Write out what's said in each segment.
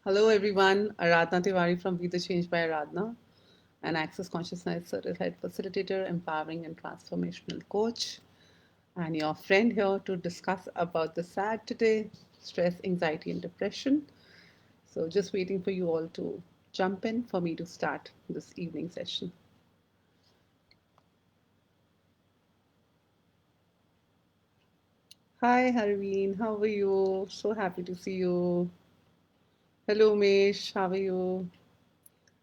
Hello everyone, Aradhna Tiwari from Be the Change by Aradhna, an Access Consciousness certified facilitator, empowering and transformational coach, and your friend here to discuss about the sad today, stress, anxiety, and depression. So just waiting for you all to jump in for me to start this evening session. Hi Harveen, how are you? So happy to see you. Hello Umesh, how are you?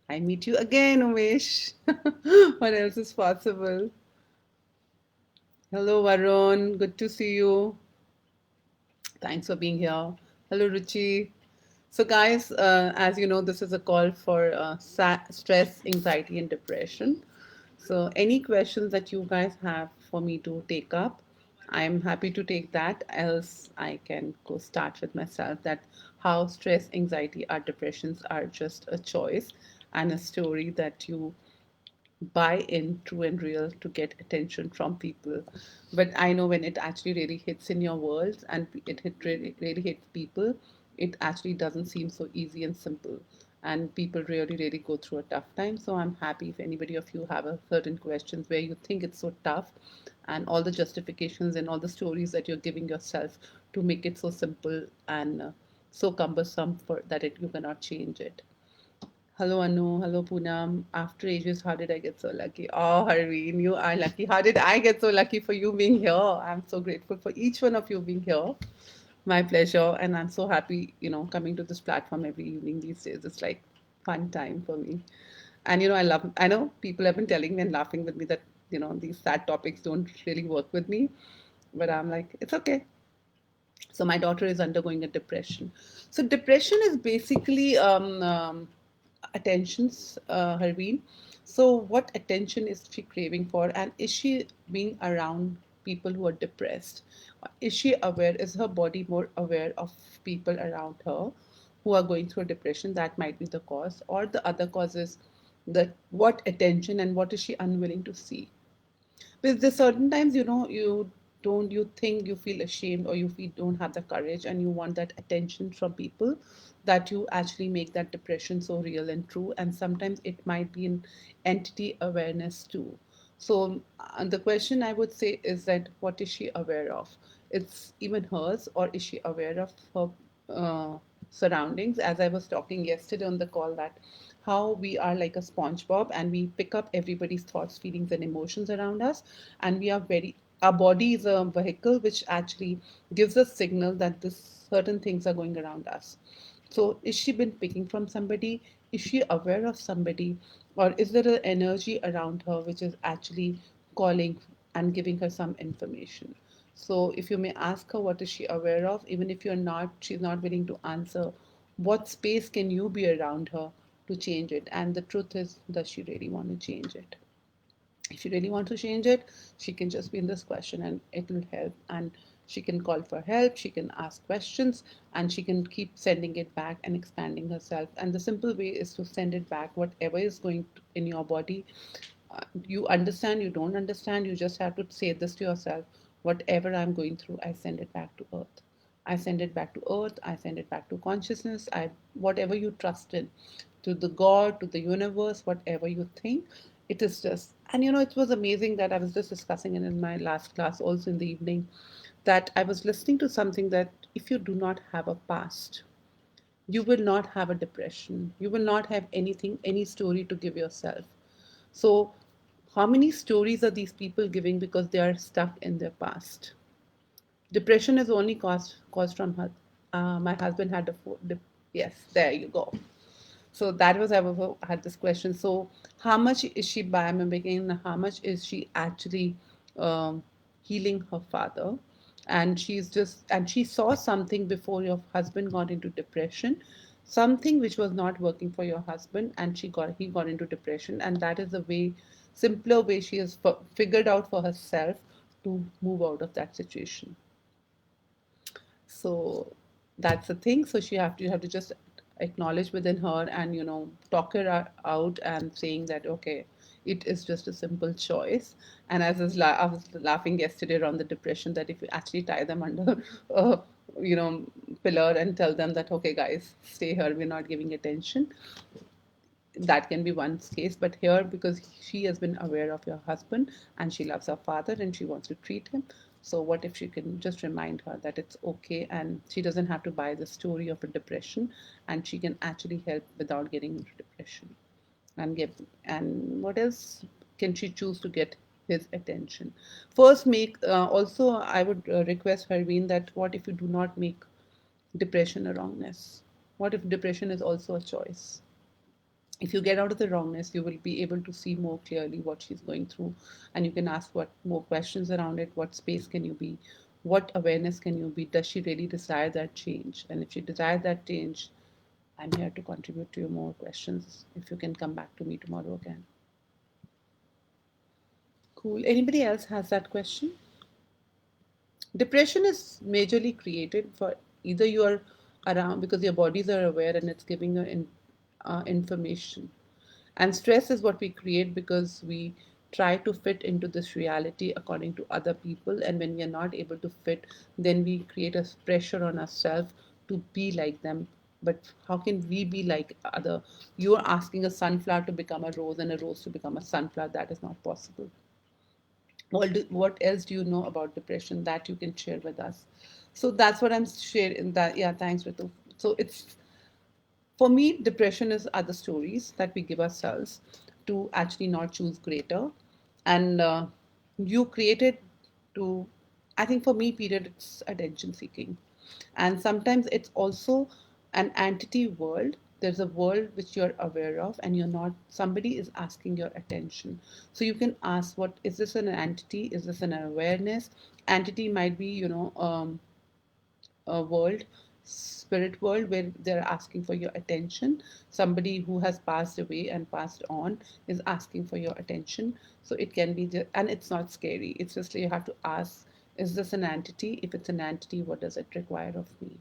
I meet you again, Umesh. What else is possible? Hello, Varun. Good to see you. Thanks for being here. Hello, Ruchi. So, guys, as you know, this is a call for stress, anxiety, and depression. So, any questions that you guys have for me to take up, I'm happy to take that. Else, I can go start with myself that how stress, anxiety, or depressions are just a choice and a story that you buy in true and real to get attention from people. But I know when it actually really hits in your world and really hits people, it actually doesn't seem so easy and simple. And people really go through a tough time. So I'm happy if anybody of you have a certain questions where you think it's so tough and all the justifications and all the stories that you're giving yourself to make it so simple and so cumbersome for that you cannot change it. Hello Anu, hello Poonam. After ages, how did I get so lucky? Oh, Harveen, you are lucky. How did I get so lucky for you being here? I'm so grateful for each one of you being here. My pleasure, and I'm so happy, coming to this platform every evening these days. It's like fun time for me. And I know people have been telling me and laughing with me that, these sad topics don't really work with me. But I'm like, it's okay. So my daughter is undergoing a depression. So depression is basically attentions, Harveen. So what attention is she craving for, and is she being around people who are depressed? Is she aware? Is her body more aware of people around her who are going through a depression? That might be the cause, or the other cause is that what attention and what is she unwilling to see? Because there's certain times, you think you feel ashamed or you feel don't have the courage and you want that attention from people that you actually make that depression so real and true. And sometimes it might be an entity awareness too. So the question I would say is that what is she aware of? It's even hers, or is she aware of her surroundings? As I was talking yesterday on the call, that how we are like a SpongeBob and we pick up everybody's thoughts, feelings, and emotions around us, and we are very our body is a vehicle which actually gives us signal that this certain things are going around us. So is she been picking from somebody? Is she aware of somebody? Or is there an energy around her which is actually calling and giving her some information? So if you may ask her what is she aware of, even if she's not willing to answer, what space can you be around her to change it? And the truth is, does she really want to change it? If you really want to change it, she can just be in this question and it will help. And she can call for help, she can ask questions, and she can keep sending it back and expanding herself. And the simple way is to send it back, whatever is going in your body. You understand, you don't understand, you just have to say this to yourself: whatever I'm going through, I send it back to earth. I send it back to earth, I send it back to consciousness, I whatever you trust in, to the God, to the universe, whatever you think. It is just, and it was amazing that I was just discussing it in my last class also in the evening, that I was listening to something that if you do not have a past, you will not have a depression. You will not have anything, any story to give yourself. So, how many stories are these people giving because they are stuck in their past? Depression is only caused from her. My husband had yes, there you go. So that was I had this question. So how much is she biomimicking and how much is she actually healing her father? And she saw something before your husband got into depression, something which was not working for your husband, and he got into depression, and that is the way simpler way she has figured out for herself to move out of that situation. So that's the thing. So you have to just acknowledge within her and talk her out and saying that okay, it is just a simple choice. And I was laughing yesterday around the depression that if you actually tie them under you know, pillar and tell them that, okay, guys, stay here, we're not giving attention. That can be one case, but here, because she has been aware of your husband and she loves her father and she wants to treat him, so what if she can just remind her that it's okay, and she doesn't have to buy the story of a depression, and she can actually help without getting into depression. And get, and what else can she choose to get his attention? First, make also I would request Harveen that what if you do not make depression a wrongness? What if depression is also a choice? If you get out of the wrongness, you will be able to see more clearly what she's going through, and you can ask what more questions around it. What space can you be? What awareness can you be? Does she really desire that change? And if she desires that change, I'm here to contribute to your more questions. If you can come back to me tomorrow again. Cool. Anybody else has that question? Depression is majorly created for either you are around because your bodies are aware and it's giving you information. And stress is what we create because we try to fit into this reality according to other people. And when we are not able to fit, then we create a pressure on ourselves to be like them. But how can we be like other? You're asking a sunflower to become a rose and a rose to become a sunflower. That is not possible. What else do you know about depression that you can share with us? So that's what I'm sharing. That, yeah, thanks, Ritu. So it's, for me, depression is other stories that we give ourselves to actually not choose greater. And you created to, I think for me, period, it's attention seeking. And sometimes it's also an entity world. There's a world which you're aware of, and you're not, somebody is asking your attention. So you can ask, what is this, an entity? Is this an awareness? Entity might be, world, spirit world, where they're asking for your attention. Somebody who has passed away and passed on is asking for your attention. So it can be just, and it's not scary. It's just you have to ask, is this an entity? If it's an entity, what does it require of me?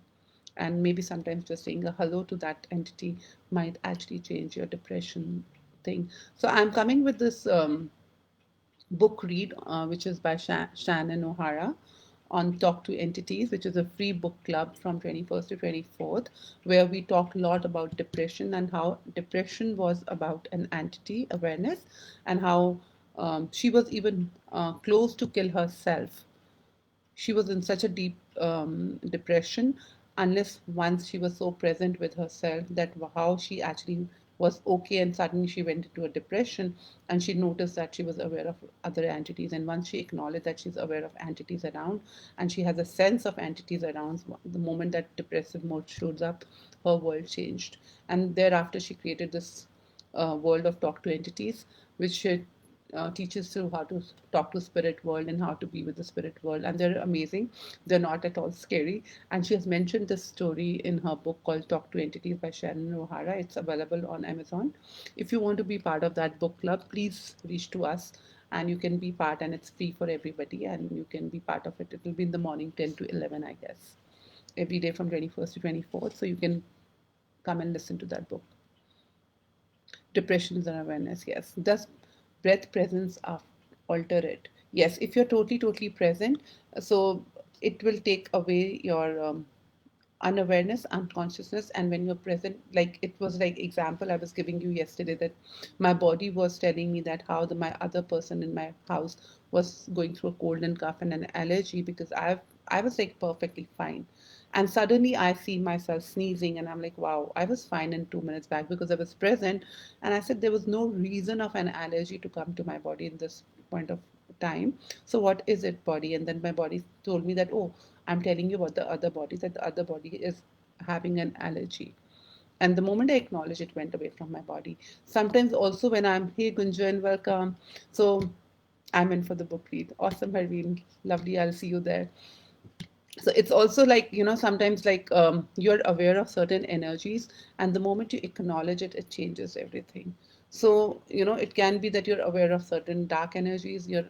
And maybe sometimes just saying a hello to that entity might actually change your depression thing. So I'm coming with this book read, which is by Shannon O'Hara, on Talk to Entities, which is a free book club from 21st to 24th, where we talked a lot about depression and how depression was about an entity awareness, and how she was even close to kill herself. She was in such a deep depression, unless once she was so present with herself that how she actually was okay, and suddenly she went into a depression, and she noticed that she was aware of other entities. And once she acknowledged that she's aware of entities around, and she has a sense of entities around, the moment that depressive mode shows up, her world changed. And thereafter she created this world of Talk to Entities, which teaches you how to talk to spirit world and how to be with the spirit world, and they're amazing. They're not at all scary. And she has mentioned this story in her book called Talk to Entities by Shannon O'Hara. It's available on Amazon. If you want to be part of that book club, please reach to us, and you can be part, and it's free for everybody, and you can be part of it. It will be in the morning 10 to 11, I guess, every day from 21st to 24th, so you can come and listen to that book. Depression is an awareness, yes. Does breath presence alter it? Yes, if you're totally present, so it will take away your unawareness, unconsciousness. And when you're present, like it was like example I was giving you yesterday, that my body was telling me that how my other person in my house was going through a cold and cough and an allergy, because I was like perfectly fine. And suddenly I see myself sneezing, and I'm like, wow, I was fine in 2 minutes back because I was present. And I said there was no reason of an allergy to come to my body in this point of time. So what is it, body? And then my body told me that, oh, I'm telling you about the other body, that the other body is having an allergy. And the moment I acknowledge, it went away from my body. Sometimes also when I'm, hey Gunjan, welcome. So I'm in for the book read. Awesome, Harveen. Lovely. I'll see you there. So it's also like, sometimes like you're aware of certain energies, and the moment you acknowledge it, it changes everything. So it can be that you're aware of certain dark energies. There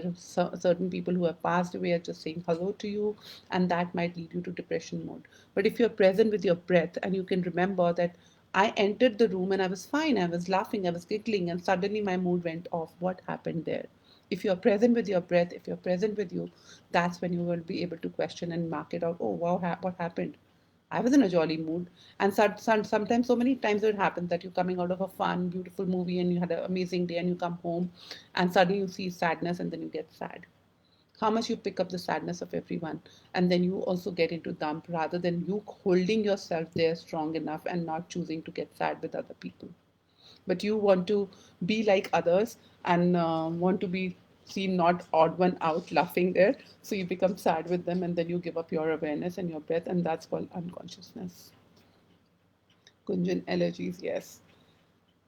are certain people who have passed away are just saying hello to you, and that might lead you to depression mode. But if you're present with your breath, and you can remember that I entered the room and I was fine, I was laughing, I was giggling, and suddenly my mood went off, what happened there? If you're present with your breath, if you're present with you, that's when you will be able to question and mark it out. Oh, wow, what happened? I was in a jolly mood. And sometimes, so many times it happens that you're coming out of a fun, beautiful movie and you had an amazing day and you come home and suddenly you see sadness and then you get sad. How much you pick up the sadness of everyone and then you also get into dump rather than you holding yourself there strong enough and not choosing to get sad with other people, but you want to be like others and want to be seen not odd one out laughing there, so you become sad with them and then you give up your awareness and your breath, and that's called unconsciousness. Gunjan, allergies, yes,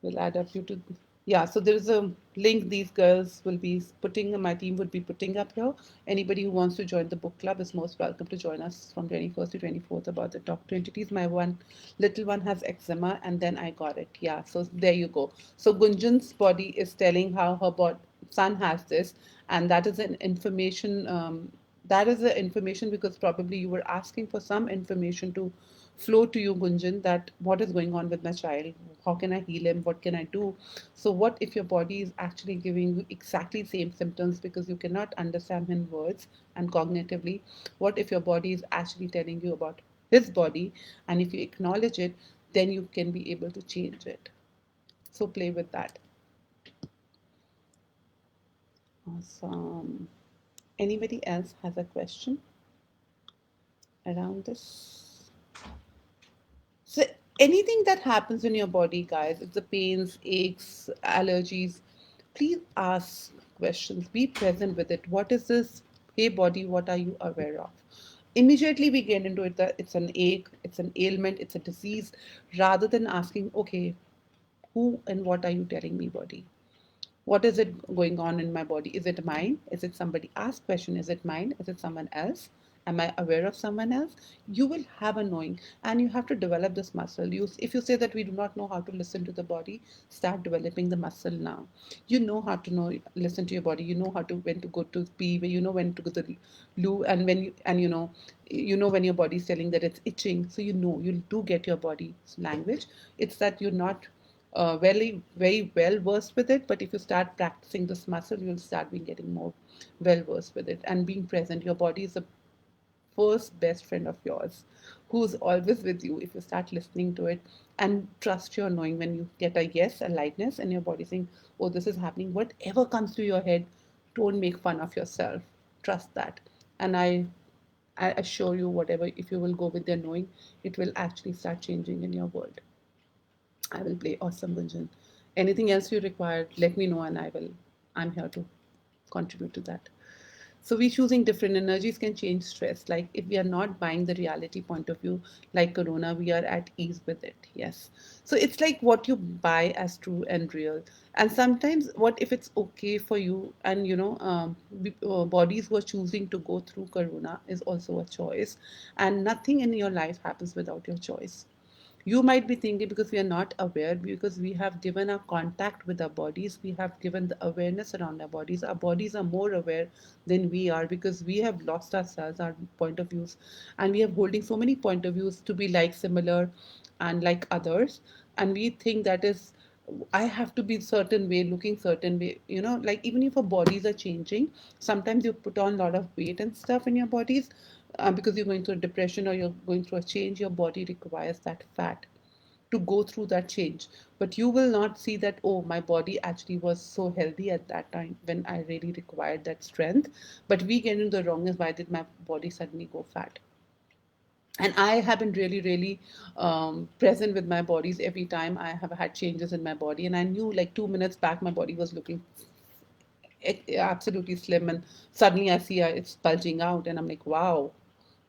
will add up due to, yeah, so there's a link these girls will be putting, my team would be putting up here. Anybody who wants to join the book club is most welcome to join us from 21st to 24th about the top 20 entities. My one little one has eczema and then I got it, yeah, so there you go. So Gunjan's body is telling how her son has this, and that is an information, that is the information because probably you were asking for some information to flow to you, Gunjan, that what is going on with my child? How can I heal him? What can I do? So, what if your body is actually giving you exactly same symptoms because you cannot understand in words and cognitively? What if your body is actually telling you about his body, and if you acknowledge it, then you can be able to change it. So, play with that. Awesome. Anybody else has a question around this? So anything that happens in your body, guys, if the pains, aches, allergies, please ask questions. Be present with it. What is this? Hey body, what are you aware of? Immediately we get into it that it's an ache, it's an ailment, it's a disease, rather than asking, okay, who and what are you telling me, body? What is it going on in my body? Is it mine? Is it somebody? Ask question. Is it mine? Is it someone else? Am I aware of someone else? You will have a knowing, and you have to develop this muscle. If you say that we do not know how to listen to the body, start developing the muscle now. You know how to listen to your body. You know how to when to go to pee. You know when to go to the loo, and when you know when your body is telling that it's itching. So you do get your body's language. It's that you're not very well versed with it, but if you start practicing this muscle, you'll start being getting more well versed with it and being present. Your body is the first best friend of yours who's always with you if you start listening to it and trust your knowing. When you get a yes, a lightness, and your body saying, oh, this is happening, whatever comes to your head, don't make fun of yourself. Trust that. And I assure you, whatever, if you will go with their knowing, it will actually start changing in your world. I will play. Awesome, Gunjan. Anything else you require, let me know and I'm here to contribute to that. So we choosing different energies can change stress. Like if we are not buying the reality point of view, like Corona, we are at ease with it. Yes. So it's like what you buy as true and real. And sometimes what if it's okay for you and bodies who are choosing to go through Corona is also a choice. And nothing in your life happens without your choice. You might be thinking because we are not aware, because we have given our contact with our bodies, we have given the awareness around our bodies. Our bodies are more aware than we are because we have lost ourselves, our point of views, and we are holding so many point of views to be like similar and like others. And we think that is I have to be certain way, looking certain way. Like even if our bodies are changing, sometimes you put on a lot of weight and stuff in your bodies because you're going through a depression or you're going through a change. Your body requires that fat to go through that change. But you will not see that, oh, my body actually was so healthy at that time when I really required that strength. But we get into the wrongness, why did my body suddenly go fat? And I have been really really present with my bodies every time I have had changes in my body, and I knew like 2 minutes back my body was looking absolutely slim, and suddenly I see it's bulging out and I'm like, wow,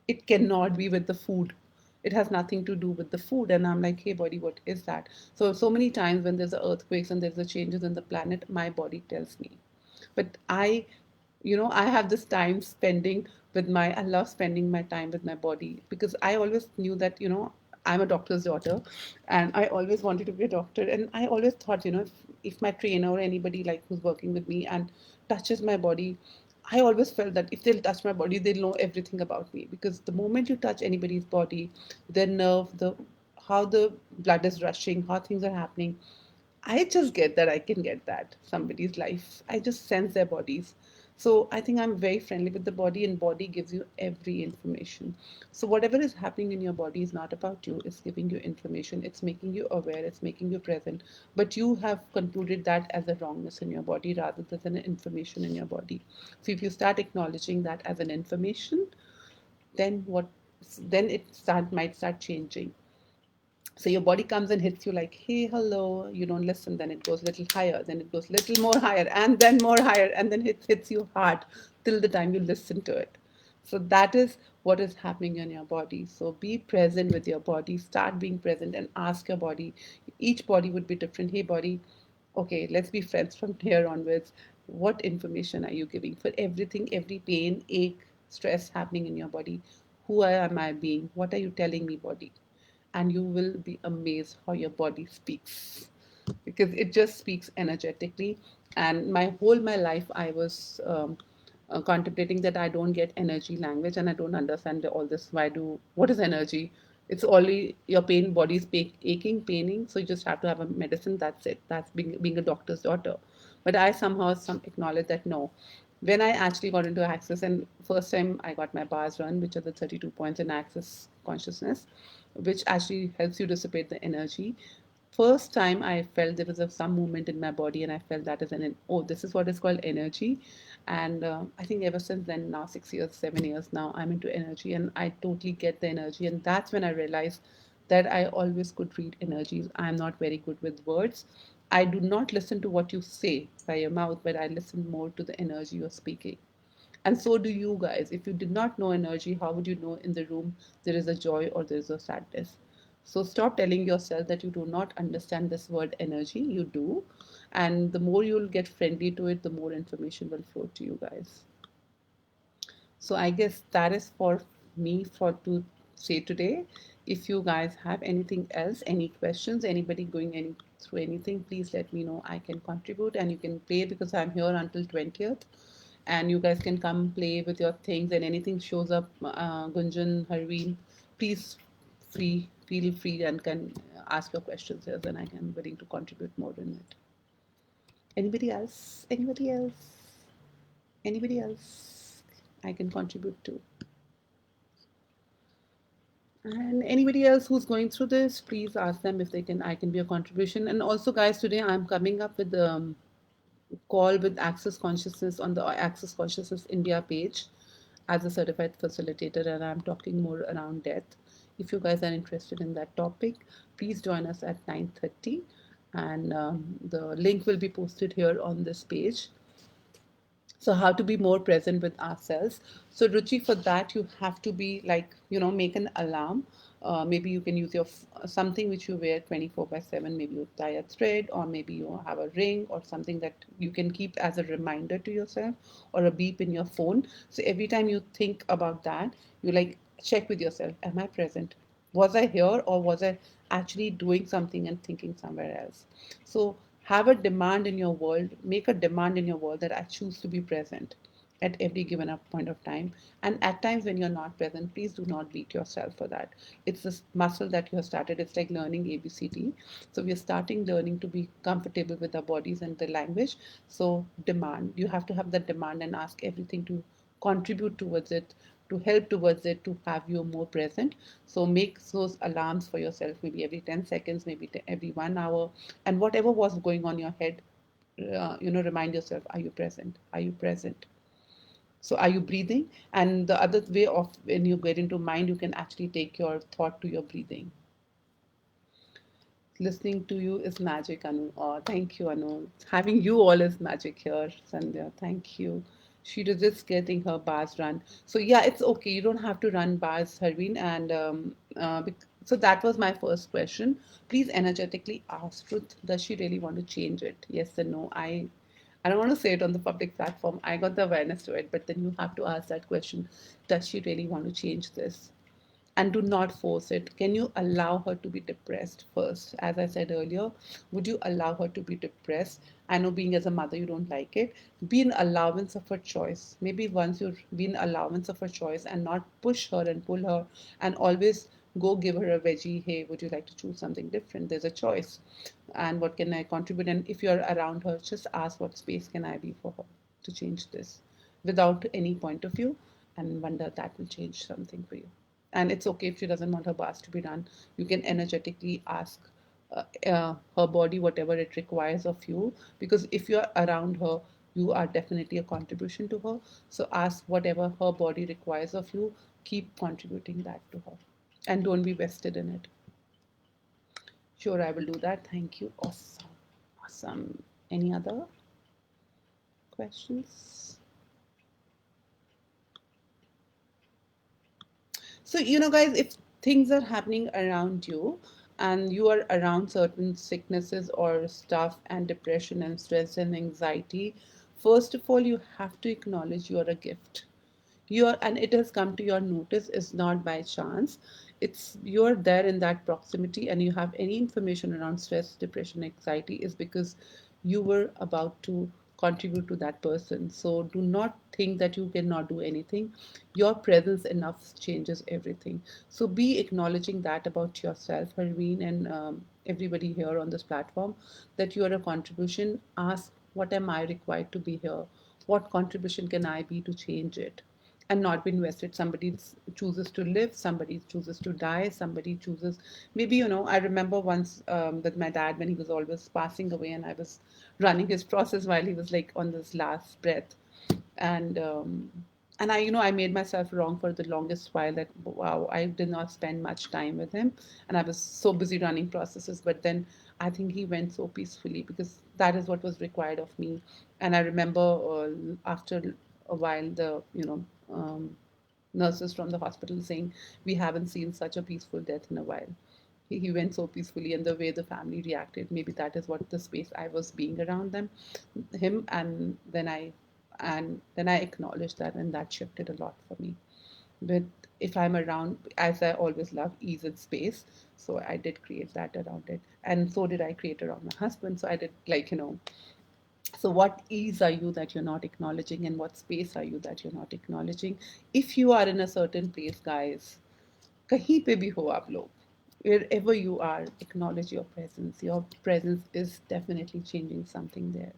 it cannot be with the food. It has nothing to do with the food. And I'm like, hey body, what is that? So many times when there's earthquakes and there's a changes in the planet, my body tells me. But I have this time spending with I love spending my time with my body because I always knew that, I'm a doctor's daughter and I always wanted to be a doctor. And I always thought, if my trainer or anybody like who's working with me and touches my body, I always felt that if they'll touch my body, they'll know everything about me, because the moment you touch anybody's body, their nerve, the how the blood is rushing, how things are happening, I just get that I can get that somebody's life. I just sense their bodies. So I think I'm very friendly with the body, and body gives you every information. So whatever is happening in your body is not about you. It's giving you information. It's making you aware. It's making you present. But you have concluded that as a wrongness in your body rather than an information in your body. So if you start acknowledging that as an information, then what? Then might start changing. So your body comes and hits you like, hey, hello. You don't listen. Then it goes a little higher. Then it goes a little more higher, and then more higher, and then it hits you hard till the time you listen to it. So that is what is happening in your body. So be present with your body. Start being present and ask your body. Each body would be different. Hey, body, okay, let's be friends from here onwards. What information are you giving for everything, every pain, ache, stress happening in your body? Who am I being? What are you telling me, body? And you will be amazed how your body speaks, because it just speaks energetically. And my life I was contemplating that I don't get energy language, and I don't understand all this. What is energy? It's only your pain, body's aching, paining, so you just have to have a medicine. That's it. That's being a doctor's daughter. But I somehow acknowledge that no. When I actually got into Access, and first time I got my bars run, which are the 32 points in Access consciousness, which actually helps you dissipate the energy. First time I felt there was some movement in my body, and I felt that is oh, this is what is called energy. And I think ever since then, now 6 years, 7 years now, I'm into energy, and I totally get the energy. And that's when I realized that I always could read energies. I'm not very good with words. I do not listen to what you say by your mouth, but I listen more to the energy you're speaking. And so do you guys. If you did not know energy, how would you know in the room there is a joy or there is a sadness? So stop telling yourself that you do not understand this word energy. You do. And the more you'll get friendly to it, the more information will flow to you guys. So I guess that is for me for to say today. If you guys have anything else, any questions, anybody going through anything, please let me know. I can contribute, and you can play because I'm here until 20th, and you guys can come play with your things, and anything shows up, Gunjan, Harveen, please feel free and can ask your questions here, and I am willing to contribute more in it. Anybody else? Anybody else? Anybody else? I can contribute to. And anybody else who's going through this, please ask them if they can. I can be a contribution. And also, guys, today I'm coming up with the call with Access Consciousness on the Access Consciousness India page as a certified facilitator, and I'm talking more around death. If you guys are interested in that topic, please join us at 9:30, and the link will be posted here on this page. So how to be more present with ourselves. So Ruchi, for that you have to be like, make an alarm. Maybe you can use your something which you wear 24/7. Maybe you tie a thread, or maybe you have a ring or something that you can keep as a reminder to yourself, or a beep in your phone. So every time you think about that, you like check with yourself, am I present? Was I here, or was I actually doing something and thinking somewhere else? So have a demand in your world, make a demand in your world that I choose to be present at every given up point of time. And at times when you're not present, please do not beat yourself for that. It's this muscle that you have started. It's like learning ABCD. So we are starting learning to be comfortable with our bodies and the language. So demand. You have to have that demand and ask everything to contribute towards it, to help towards it, to have you more present. So make those alarms for yourself, maybe every 10 seconds, maybe every 1 hour, and whatever was going on in your head, remind yourself, are you present? Are you present? So are you breathing? And the other way of, when you get into mind, you can actually take your thought to your breathing. Listening to you is magic, Anu. Oh, thank you, Anu. Having you all is magic here, Sandhya. Thank you. She was just getting her bars run. So yeah, it's okay. You don't have to run bars, Harveen. And so that was my first question. Please energetically ask Truth. Does she really want to change it? Yes or no? I don't want to say it on the public platform. I got the awareness to it, but then you have to ask that question. Does she really want to change this? And do not force it. Can you allow her to be depressed first? As I said earlier, would you allow her to be depressed? I know being as a mother, you don't like it. Be an allowance of her choice. Maybe once you be an allowance of her choice and not push her and pull her and always go give her a veggie. Hey, would you like to choose something different? There's a choice. And what can I contribute? And if you're around her, just ask what space can I be for her to change this without any point of view, and wonder that will change something for you. And it's okay if she doesn't want her bath to be done. You can energetically ask her body whatever it requires of you, because if you're around her, you are definitely a contribution to her. So ask whatever her body requires of you, keep contributing that to her, and don't be vested in it. Sure, I will do that. Thank you. Awesome. Awesome. Any other questions? So, guys, if things are happening around you and you are around certain sicknesses or stuff and depression and stress and anxiety, first of all, you have to acknowledge you are a gift. And it has come to your notice is not by chance. It's you're there in that proximity, and you have any information around stress, depression, anxiety is because you were about to contribute to that person. So do not think that you cannot do anything. Your presence enough changes everything. So be acknowledging that about yourself, Harveen, and everybody here on this platform, that you are a contribution. Ask, what am I required to be here? What contribution can I be to change it? And not be invested. Somebody chooses to live, somebody chooses to die, somebody chooses, maybe, I remember once with my dad when he was always passing away, and I was running his process while he was like on this last breath. And um, and I made myself wrong for the longest while, that wow, I did not spend much time with him, and I was so busy running processes. But then I think he went so peacefully, because that is what was required of me. And I remember after a while, the nurses from the hospital saying, we haven't seen such a peaceful death in a while. He went so peacefully, and the way the family reacted, maybe that is what the space I was being around him. And then I acknowledged that, and that shifted a lot for me. But if I'm around, as I always love ease and space, so I did create that around it, and so did I create around my husband. So I did, so what ease are you that you're not acknowledging, and what space are you that you're not acknowledging? If you are in a certain place, guys, kahin pe bhi ho aap log, wherever you are, acknowledge your presence. Your presence is definitely changing something there.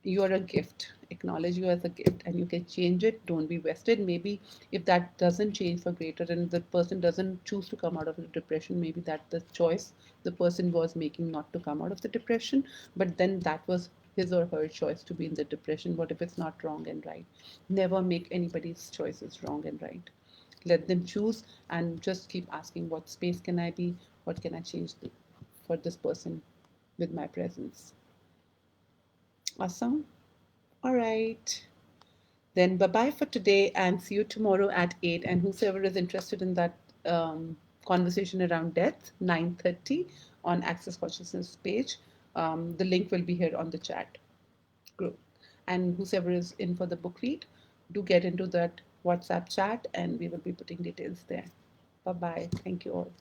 You are a gift. Acknowledge you as a gift, and you can change it. Don't be vested. Maybe if that doesn't change for greater, and the person doesn't choose to come out of the depression, maybe that's the choice the person was making, not to come out of the depression. But then that was his or her choice to be in the depression. What if it's not wrong and right? Never make anybody's choices wrong and right. Let them choose, and just keep asking, what space can I be? What can I change for this person with my presence? Awesome. All right. Then bye bye for today, and see you tomorrow at 8. And whosoever is interested in that conversation around death, 9:30 on Access Consciousness page, the link will be here on the chat group. And whosoever is in for the book read, do get into that WhatsApp chat, and we will be putting details there. Bye bye. Thank you all.